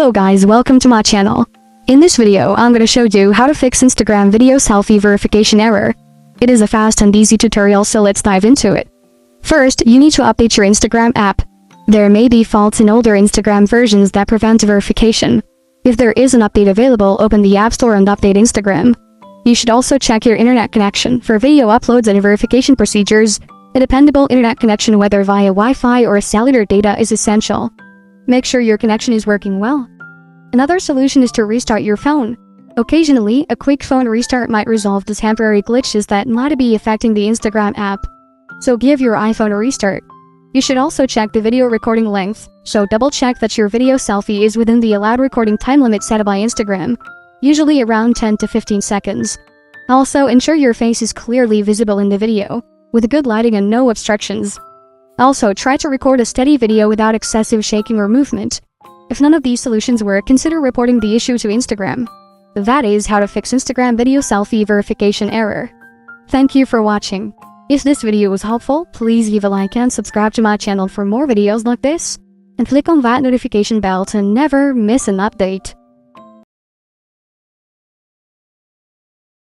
Hello guys, welcome to my channel. In this video, I'm gonna show you how to fix Instagram video selfie verification error. It is a fast and easy tutorial, so let's dive into it. First, you need to update your Instagram app. There may be faults in older Instagram versions that prevent verification. If there is an update available, open the App Store and update Instagram. You should also check your internet connection for video uploads and verification procedures. A dependable internet connection, whether via Wi-Fi or cellular data, is essential. Make sure your connection is working well. Another solution is to restart your phone. Occasionally, a quick phone restart might resolve the temporary glitches that might be affecting the Instagram app. So give your iPhone a restart. You should also check the video recording length, so double-check that your video selfie is within the allowed recording time limit set by Instagram, usually around 10 to 15 seconds. Also, ensure your face is clearly visible in the video, with good lighting and no obstructions. Also, try to record a steady video without excessive shaking or movement. If none of these solutions work, consider reporting the issue to Instagram. That is how to fix Instagram video selfie verification error. Thank you for watching. If this video was helpful, please leave a like and subscribe to my channel for more videos like this. And click on that notification bell to never miss an update.